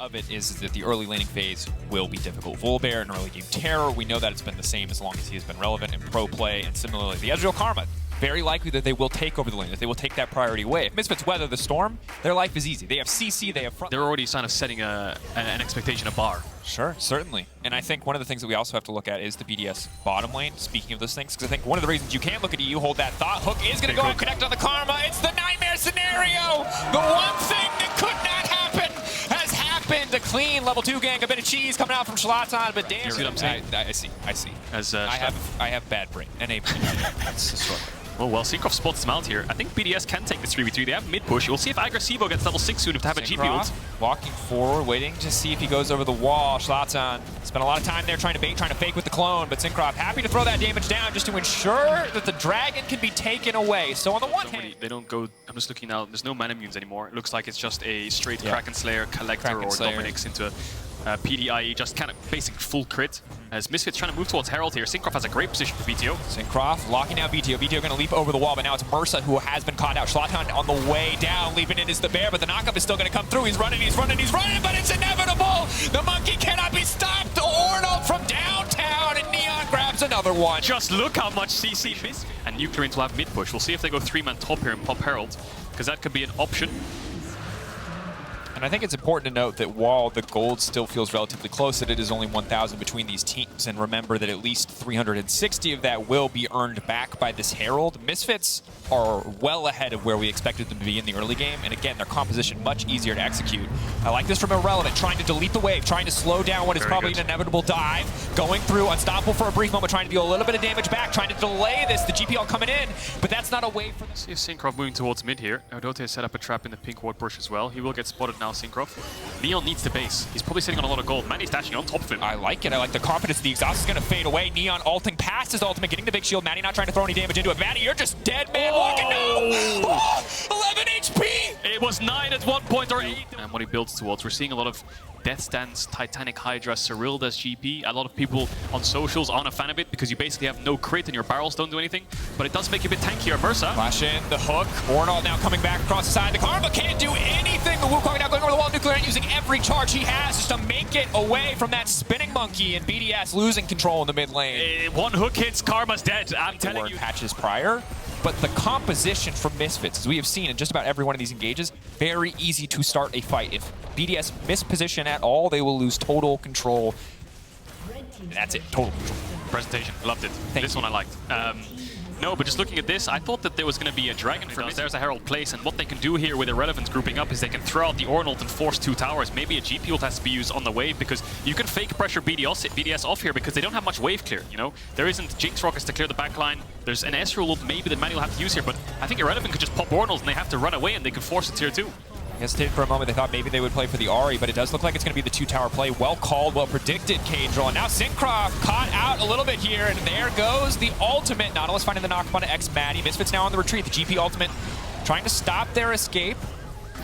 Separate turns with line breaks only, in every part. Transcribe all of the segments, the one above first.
of it is that the early laning phase will be difficult. Volibear and early game terror, we know that it's been the same as long as he has been relevant in pro play, and similarly the Ezreal Karma. Very likely that they will take over the lane, that they will take that priority away. If Misfits weather the storm, their life is easy. They have CC, they have front.
They're already kind of setting an expectation, a bar.
Sure, certainly. And I think one of the things that we also have to look at is the BDS bottom lane, speaking of those things, because I think one of the reasons you can't look at EU, hold that thought, Hook is going to go and connect on the Karma. It's the nightmare scenario! The one thing that could not happen has happened. A clean level 2 gank, a bit of cheese coming out from Shlatan, but damn.
See what I'm saying?
I see.
As,
I have bad brain. And that's the story.
Well, Cinkrof spots him out here. I think BDS can take this 3v3. They have mid push. We'll see if Agresivoo gets level 6 soon if they have a GP ult.
Walking forward, waiting to see if he goes over the wall. Shlatan spent a lot of time there trying to bait, trying to fake with the clone, but Cinkrof happy to throw that damage down just to ensure that the dragon can be taken away. So on the one hand,
they don't go. I'm just looking now. There's no mana immunes anymore. It looks like it's just a straight Kraken Slayer collector or Dominix into PDIE, just kind of basic full crit. As Misfits trying to move towards Herald here, Cinkrof has a great position for Vetheo.
Cinkrof locking down Vetheo. Vetheo going to leap over the wall, but now it's Mersa who has been caught out. Shlatan on the way down, leaping in is the bear, but the knockup is still going to come through. He's running, but it's inevitable! The monkey cannot be stopped! Ornn from downtown, and Neon grabs another one.
Just look how much CC missed. And NuclearInt will have mid push. We'll see if they go 3-man top here and pop Herald, because that could be an option.
And I think it's important to note that while the gold still feels relatively close, that it is only 1,000 between these teams. And remember that at least 360 of that will be earned back by this Herald. Misfits are well ahead of where we expected them to be in the early game. And again, their composition much easier to execute. I like this from Irrelevant, trying to delete the wave, trying to slow down what is probably an inevitable dive. Going through, unstoppable for a brief moment, trying to deal a little bit of damage back, trying to delay this, the GPL coming in. But that's not a wave for them.
See if Cinkrof moving towards mid here. Erdote has set up a trap in the pink ward bush as well. He will get spotted now, Cinkrof. Neon needs the base. He's probably sitting on a lot of gold. Manny's dashing on top of him.
I like it. I like the confidence. The exhaust is going to fade away. Neon ulting past his ultimate, getting the big shield. Manny not trying to throw any damage into it. Manny, you're just dead, man. Walking. No! Oh, 11 HP!
It was 9 at one point or 8. And what he builds towards, we're seeing a lot of Death Stance, Titanic Hydra, Cyrilda's GP. A lot of people on socials aren't a fan of it because you basically have no crit and your barrels don't do anything. But it does make you a bit tankier. Mersa.
Flash in, the hook. Ornn now coming back across the side. The Karma can't do anything. The Wukong now going over the wall. NuclearInt using every charge he has just to make it away from that spinning monkey, and BDS losing control in the mid lane.
One hook hits, Karma's dead. I'm telling you.
Patches prior. But the composition from Misfits, as we have seen in just about every one of these engages, very easy to start a fight. If BDS misposition at all, they will lose total control. And that's it, total control.
Presentation, loved it. This one I liked. No, but just looking at this, I thought that there was going to be a dragon for me. There's a Herald place, and what they can do here with Irrelevance grouping up is they can throw out the Ornn ult and force 2 towers. Maybe a GP ult has to be used on the wave, because you can fake pressure BDS off here because they don't have much wave clear, you know? There isn't Jinx rockets to clear the backline. There's an Ezreal ult maybe that Manny will have to use here, but I think Irrelevant could just pop Ornn ult and they have to run away and they can force a tier 2.
Hesitated for a moment. They thought maybe they would play for the Ahri, but it does look like it's going to be the 2-tower play. Well called, well predicted, Caedrel. And now Cinkrof caught out a little bit here, and there goes the ultimate. Nautilus finding the knock on xMatty. Misfits now on the retreat. The GP ultimate trying to stop their escape.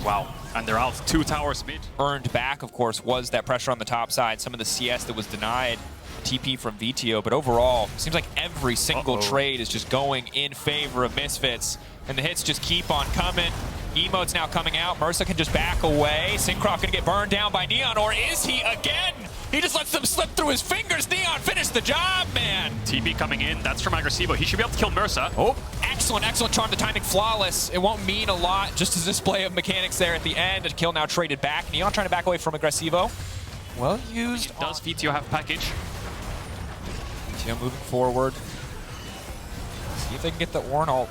Wow. And they're out 2 towers mid.
Earned back, of course, was that pressure on the top side. Some of the CS that was denied. TP from Vetheo, but overall, seems like every single trade is just going in favor of Misfits. And the hits just keep on coming. Emote's now coming out. Mersa can just back away. Cinkrof gonna get burned down by Neon, or is he again? He just lets them slip through his fingers. Neon finished the job, man.
TP coming in. That's from Agresivoo. He should be able to kill Mersa.
Oh, excellent charm. The timing flawless. It won't mean a lot. Just a display of mechanics there at the end. A kill now traded back. Neon trying to back away from Agresivoo. Well used.
Does Vetheo have package?
Vetheo moving forward. See if they can get the Ornn ult.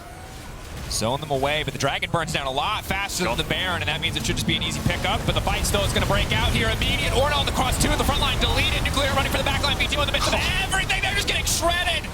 Zone them away, but the dragon burns down a lot faster than the Baron, and that means it should just be an easy pickup. But the fight still is going to break out here. Immediate Ornn on the cross 2 at the front line, deleted. NuclearInt running for the back line. Vetheo in the midst of everything. They're just getting shredded.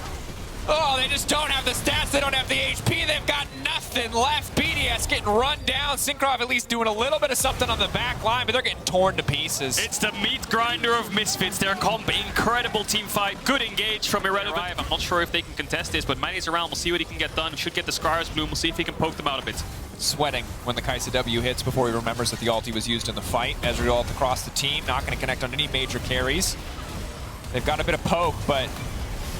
Oh, they just don't have the stats. They don't have the HP. They've got nothing left. BDS getting run down. Cinkrof at least doing a little bit of something on the back line, but they're getting torn to pieces.
It's the meat grinder of Misfits. Their incredible team fight. Good engage from Irrelevant. I'm not sure if they can contest this, but Manny's around. We'll see what he can get done. Should get the Scars Bloom. We'll see if he can poke them out a bit.
Sweating when the Kaisa W hits before he remembers that the ulti was used in the fight. Ezreal ult across the team. Not going to connect on any major carries. They've got a bit of poke, but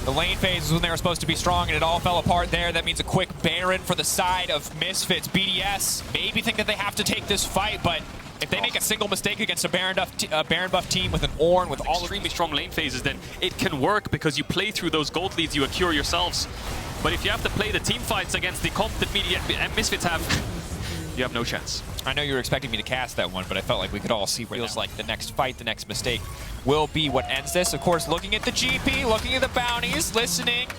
the lane phase was when they were supposed to be strong, and it all fell apart there. That means a quick Baron for the side of Misfits. BDS maybe think that they have to take this fight, but If they make a single mistake against a Baron buff team with an Ornn, with all
extremely strong lane phases, then it can work because you play through those gold leads, you accrue yourselves. But if you have to play the team fights against the comp that Media and Misfits have, you have no chance.
I know you were expecting me to cast that one, but I felt like we could all see where feels like the next fight, the next mistake will be what ends this. Of course, looking at the GP, looking at the bounties, listening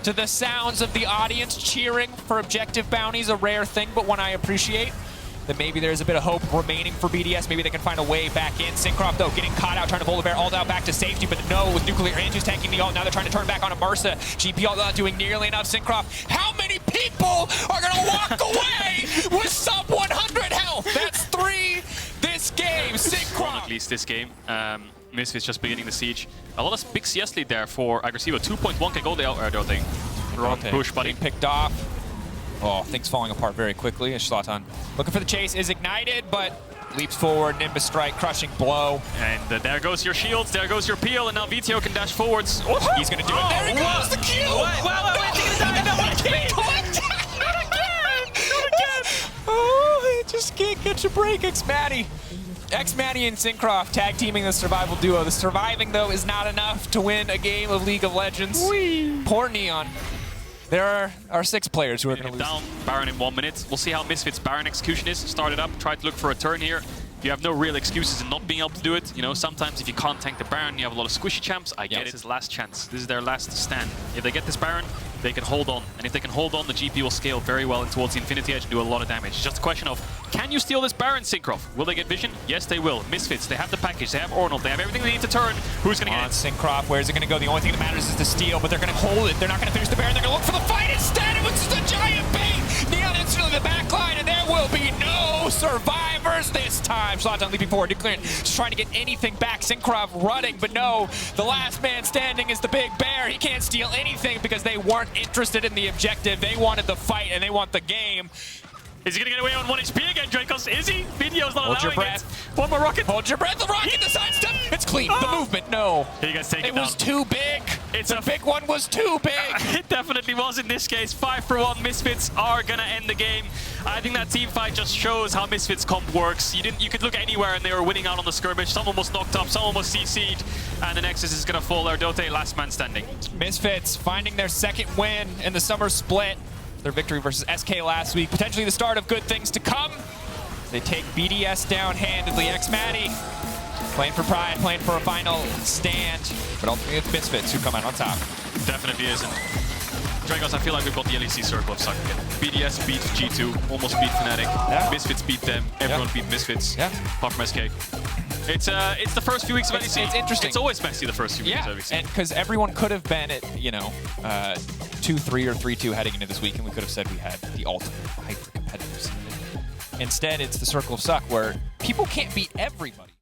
to the sounds of the audience cheering for objective bounties, a rare thing, but one I appreciate. That maybe there's a bit of hope remaining for BDS. Maybe they can find a way back in. Cinkrof, though, getting caught out, trying to Volibear ult out back to safety, but no, with NuclearInt who's tanking the ult. Now they're trying to turn back on a Mersa. GP ult not doing nearly enough. Cinkrof, how many people are going to walk away with sub 100 health? That's 3 this game. Cinkrof.
At least this game. Misfits just beginning the siege. A lot of big CS lead there for Agresivoo. 2.1k gold out. Erdote. Wrong push, buddy.
Picked off. Oh, things falling apart very quickly as Shlatan looking for the chase, is ignited, but leaps forward, Nimbus Strike, crushing blow.
And there goes your shields, there goes your peel, and now Vetheo can dash forwards.
He's gonna do it. There he goes, the Q! Not again! Oh, he just can't catch a break, xMatty. xMatty and Cinkrof tag teaming the survival duo. The surviving, though, is not enough to win a game of League of Legends. Poor Neon. There are 6 players who are going to lose.
Down Baron in 1 minute. We'll see how Misfits' Baron execution is. Started up, tried to look for a turn here. You have no real excuses in not being able to do it. You know, sometimes if you can't tank the Baron, you have a lot of squishy champs. I get it. This is last chance. This is their last stand. If they get this Baron, they can hold on. And if they can hold on, the GP will scale very well in towards the Infinity Edge and do a lot of damage. It's just a question of, can you steal this Baron, Cinkrof? Will they get vision? Yes, they will. Misfits, they have the package, they have Ornn, they have everything they need to turn. Who's going to get it?
Cinkrof, where's it going to go? The only thing that matters is to steal, but they're going to hold it. They're not going to finish the Baron. They're going to look for the fight instead. It was just a giant bait. Neon instantly the back line, and there will be no survivors this time. Shlatan leaping forward. NuclearInt just trying to get anything back. Cinkrof running, but no. The last man standing is the big bear. He can't steal anything because they weren't interested in the objective. They wanted the fight, and they want the game.
Is he going to get away on 1 HP again, Dracos? Is he? Vtheo's not allowing
your breath.
it. One more rocket.
Hold your breath. The rocket, the sidestep. It's clean. The movement, no.
Here you guys take it
It
down.
was too big.
The
big one was too big.
It definitely was in this case. 5-for-1. Misfits are going to end the game. I think that team fight just shows how Misfits comp works. You could look anywhere and they were winning out on the skirmish. Someone was knocked up, someone was CC'd, and the Nexus is going to fall. Erdote, last man standing.
Misfits finding their 2nd win in the summer split. Their victory versus SK last week. Potentially the start of good things to come. They take BDS down handedly. xMatty playing for pride, playing for a final stand. But ultimately it's Misfits who come out on top.
Definitely isn't. Dragos, I feel like we've got the LEC circle of suck again. BDS beat G2, almost beat Fnatic.
Yeah.
Misfits beat them. Everyone beat Misfits.
Yeah.
Apart from SK. It's the first few weeks of LEC.
It's interesting.
It's always messy the first few weeks of LEC.
And because everyone could have been at, you know, 2-3 or 3-2 heading into this week, and we could have said we had the ultimate hyper-competitive scene. Instead, it's the circle of suck where people can't beat everybody.